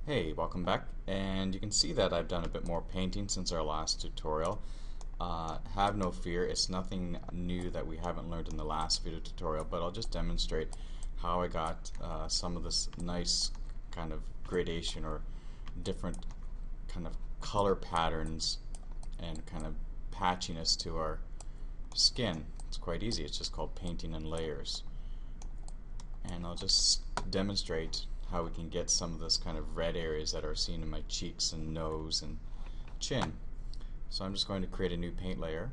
Hey, welcome back, and you can see that I've done a bit more painting since our last tutorial. Have no fear, it's nothing new that we haven't learned in the last video tutorial, but I'll just demonstrate how I got some of this nice kind of gradation or different kind of color patterns and kind of patchiness to our skin. It's quite easy, it's just called painting in layers. And I'll just demonstrate how we can get some of this kind of red areas that are seen in my cheeks and nose and chin. So I'm just going to create a new paint layer.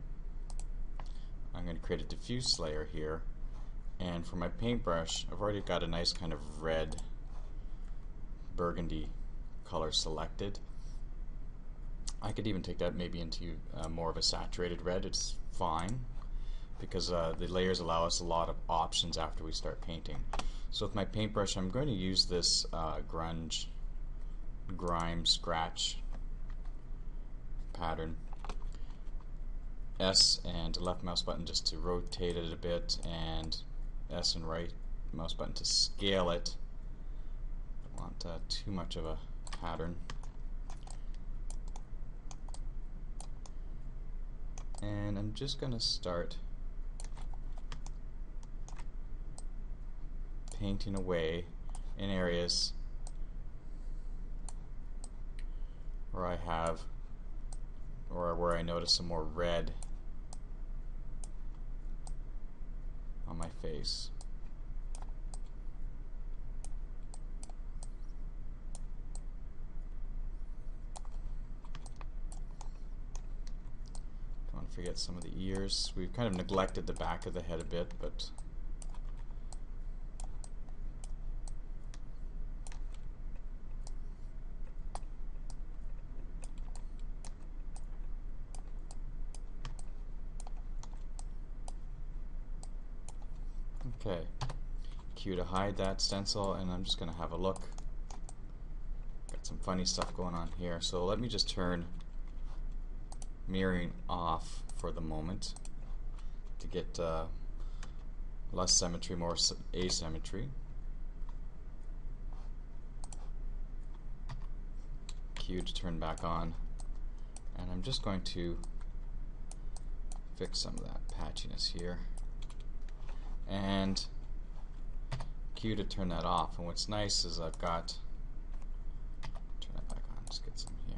I'm going to create a diffuse layer here, and for my paintbrush I've already got a nice kind of red burgundy color selected. I could even take that maybe into more of a saturated red. It's fine because the layers allow us a lot of options after we start painting. So with my paintbrush I'm going to use this grime scratch pattern. S and left mouse button just to rotate it a bit, and S and right mouse button to scale it. Don't want too much of a pattern. And I'm just going to start painting away in areas where I have, or where I notice some more red on my face. Don't want to forget some of the ears. We've kind of neglected the back of the head a bit, but okay, Q to hide that stencil, and I'm just going to have a look. Got some funny stuff going on here, so let me just turn mirroring off for the moment to get less symmetry, more asymmetry. Q to turn back on, and I'm just going to fix some of that patchiness here, and Q to turn that off. And what's nice is I've got, turn that back on, just get some here.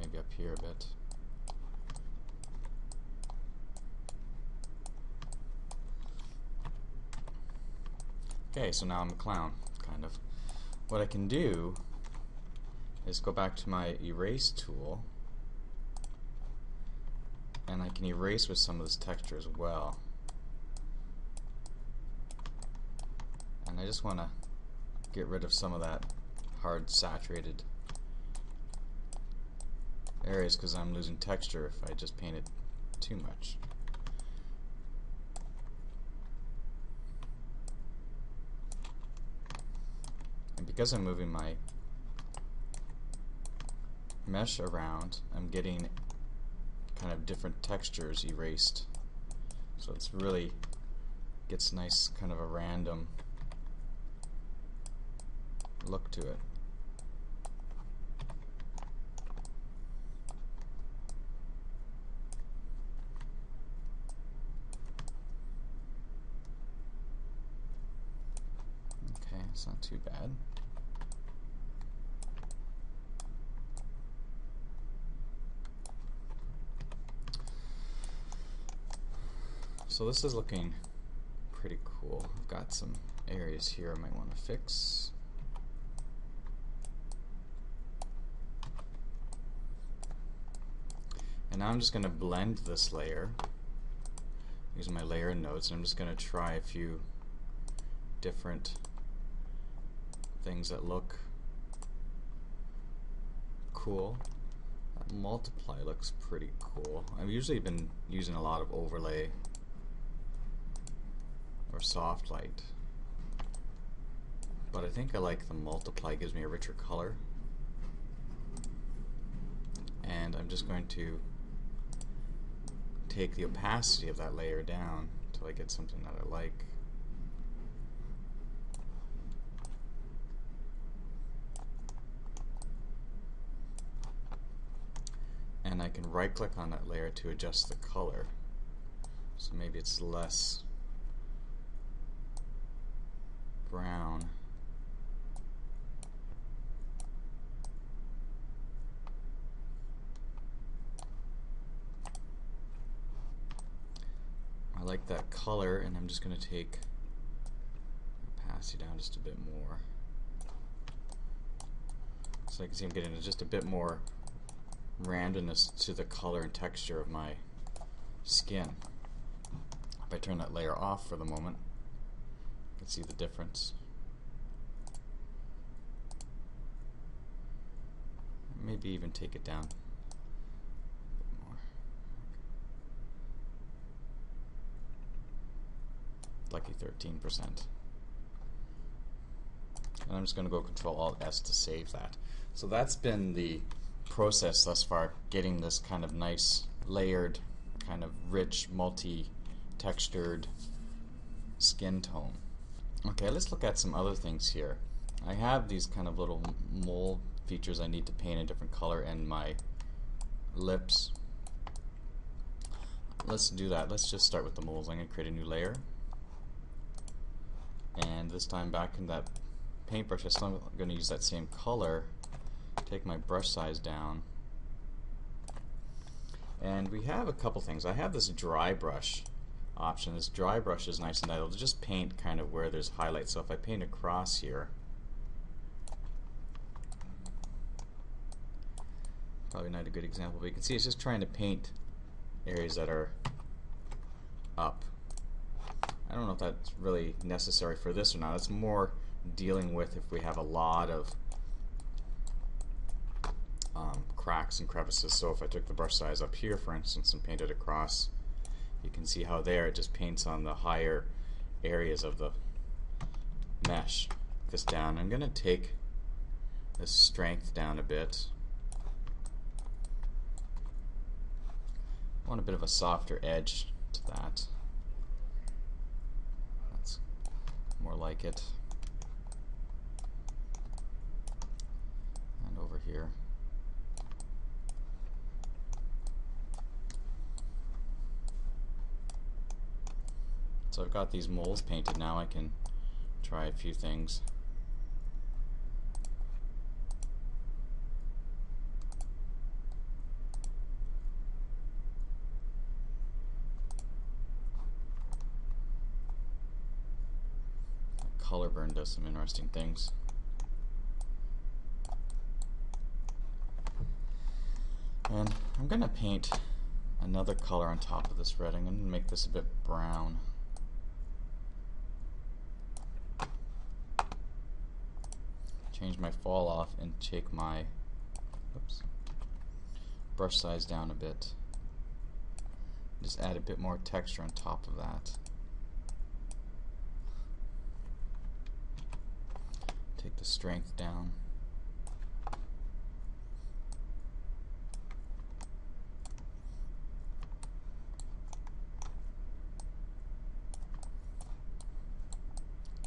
Maybe up here a bit. Okay, so now I'm a clown, kind of. What I can do is go back to my erase tool, and I can erase with some of this texture as well. And I just want to get rid of some of that hard saturated areas because I'm losing texture if I just paint it too much. And because I'm moving my mesh around, I'm getting kind of different textures erased, so it's really gets nice kind of a random look to it. Okay, it's not too bad. So this is looking pretty cool. I've got some areas here I might want to fix. And now I'm just going to blend this layer using my layer nodes, and I'm just going to try a few different things that look cool. That multiply looks pretty cool. I've usually been using a lot of overlay or soft light, but I think I like the multiply. It gives me a richer color, and I'm just going to take the opacity of that layer down until I get something that I like. and I can right click on that layer to adjust the color. So maybe it's less brown. I like that color, and I'm just going to take opacity down just a bit more. So I can see I'm getting just a bit more randomness to the color and texture of my skin. If I turn that layer off for the moment, you can see the difference. Maybe even take it down a bit more. Lucky 13%. And I'm just going to go Control-Alt-S to save that. So that's been the process thus far, getting this kind of nice layered, kind of rich, multi-textured skin tone. Okay, let's look at some other things here. I have these kind of little mole features I need to paint a different color in my lips. Let's do that. Let's just start with the moles. I'm going to create a new layer, and this time back in that paintbrush, I'm still going to use that same color, take my brush size down, and we have a couple things. I have this dry brush option. This dry brush is nice and it'll just paint kind of where there's highlights. So if I paint across here, probably not a good example, but you can see it's just trying to paint areas that are up. I don't know if that's really necessary for this or not. It's more dealing with if we have a lot of cracks and crevices. So if I took the brush size up here, for instance, and painted across, you can see how there it just paints on the higher areas of the mesh. This down. I'm going to take the strength down a bit. I want a bit of a softer edge to that. That's more like it. And over here. So I've got these moles painted. Now I can try a few things. Color burn does some interesting things. And I'm going to paint another color on top of this red. I'm going to make this a bit brown. Change my fall off and take my brush size down a bit. Just add a bit more texture on top of that. Take the strength down.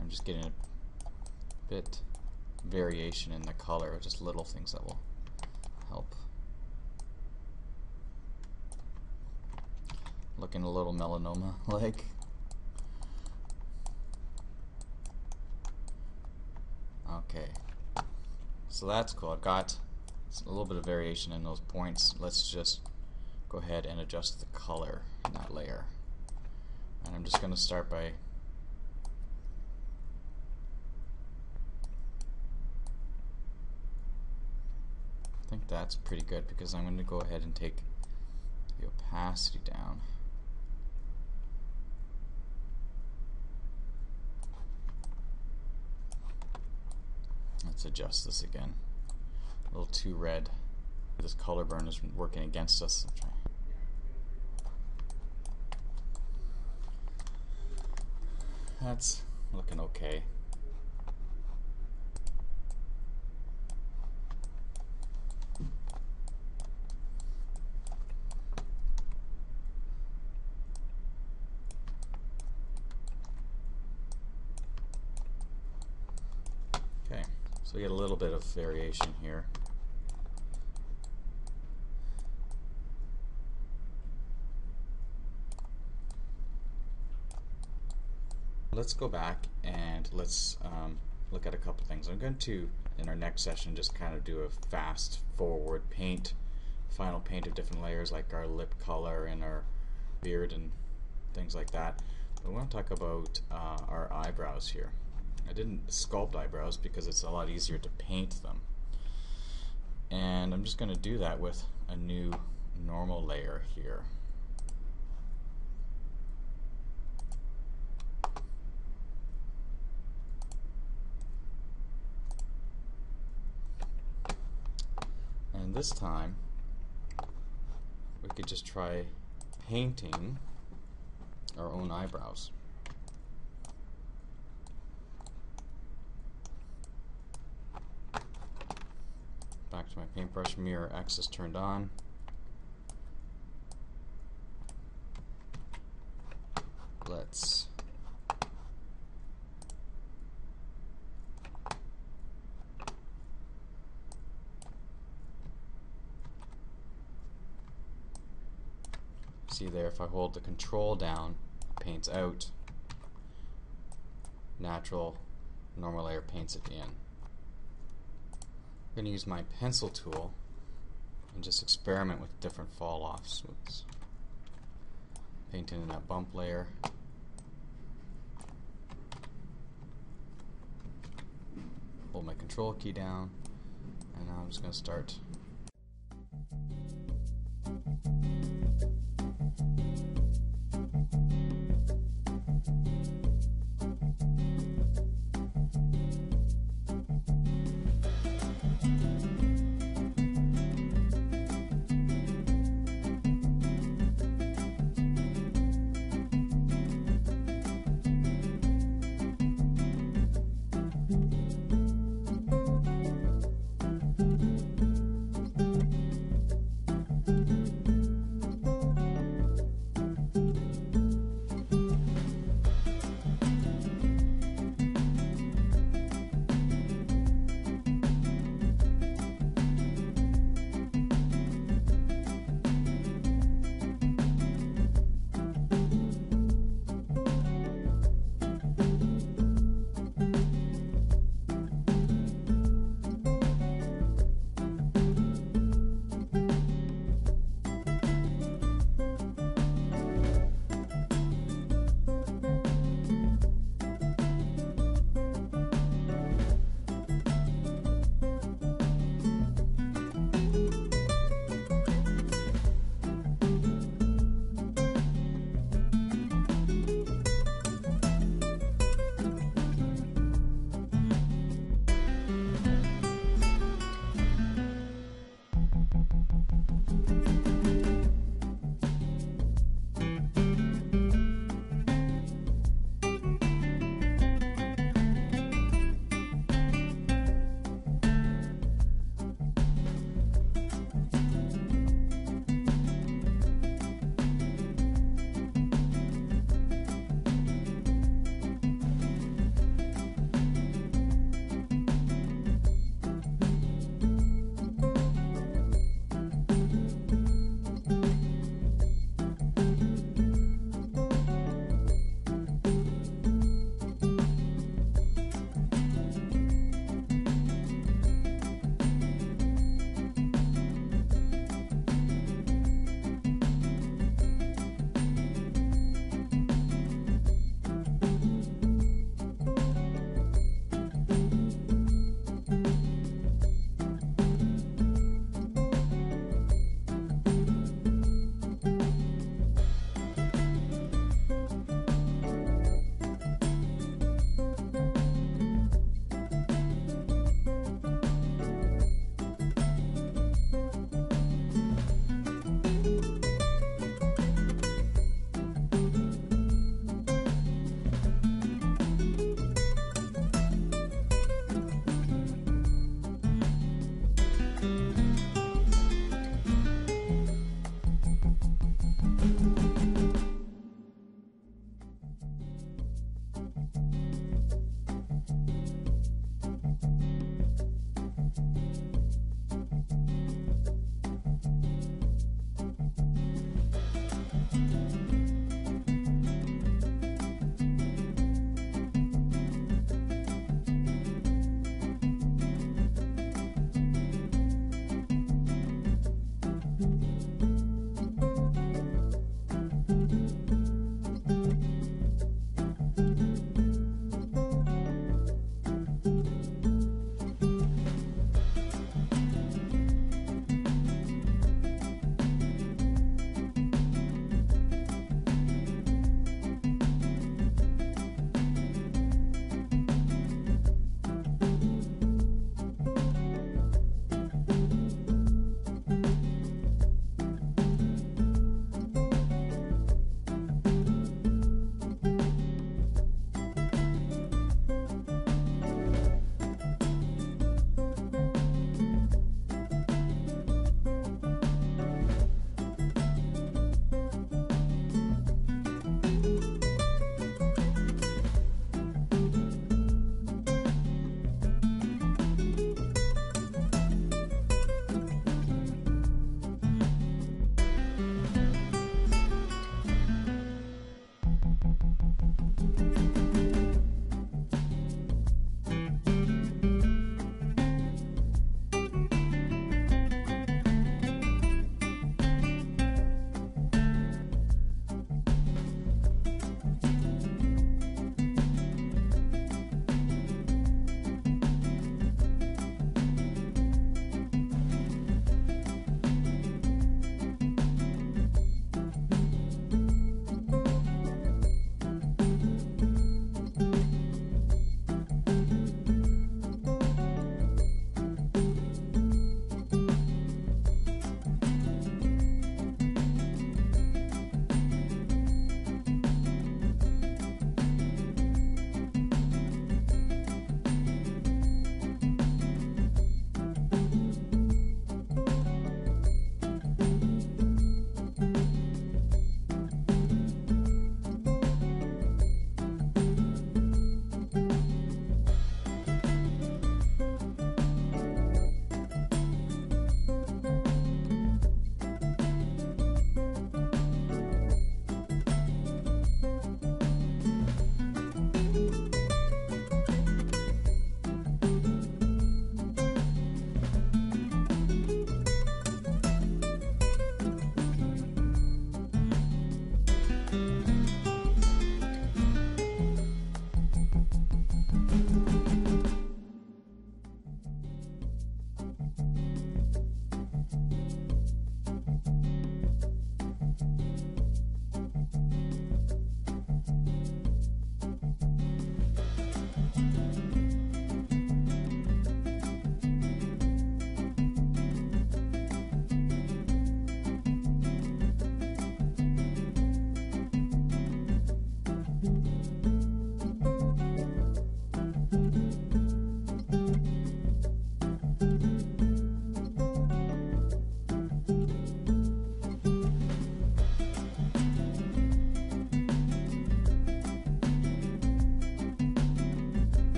I'm just getting a bit variation in the color, just little things that will help. Looking a little melanoma-like. Okay, so that's cool. I've got a little bit of variation in those points. Let's just go ahead and adjust the color in that layer. And I'm just going to start by I think that's pretty good, because I'm going to go ahead and take the opacity down. Let's adjust this again. A little too red. This color burn is working against us. That's looking okay. So we get a little bit of variation here. let's go back and let's look at a couple things. I'm going to, in our next session, just kind of do a fast forward final paint of different layers, like our lip color and our beard and things like that. But I want to talk about our eyebrows here. I didn't sculpt eyebrows because it's a lot easier to paint them. And I'm just going to do that with a new normal layer here. And this time we could just try painting our own eyebrows. Back to my paintbrush, mirror X is turned on. Let's see there, if I hold the control down, it paints out. Natural, normal layer paints it in. I'm going to use my pencil tool and just experiment with different fall-offs. Painting in that bump layer. Hold my control key down, and now I'm just going to start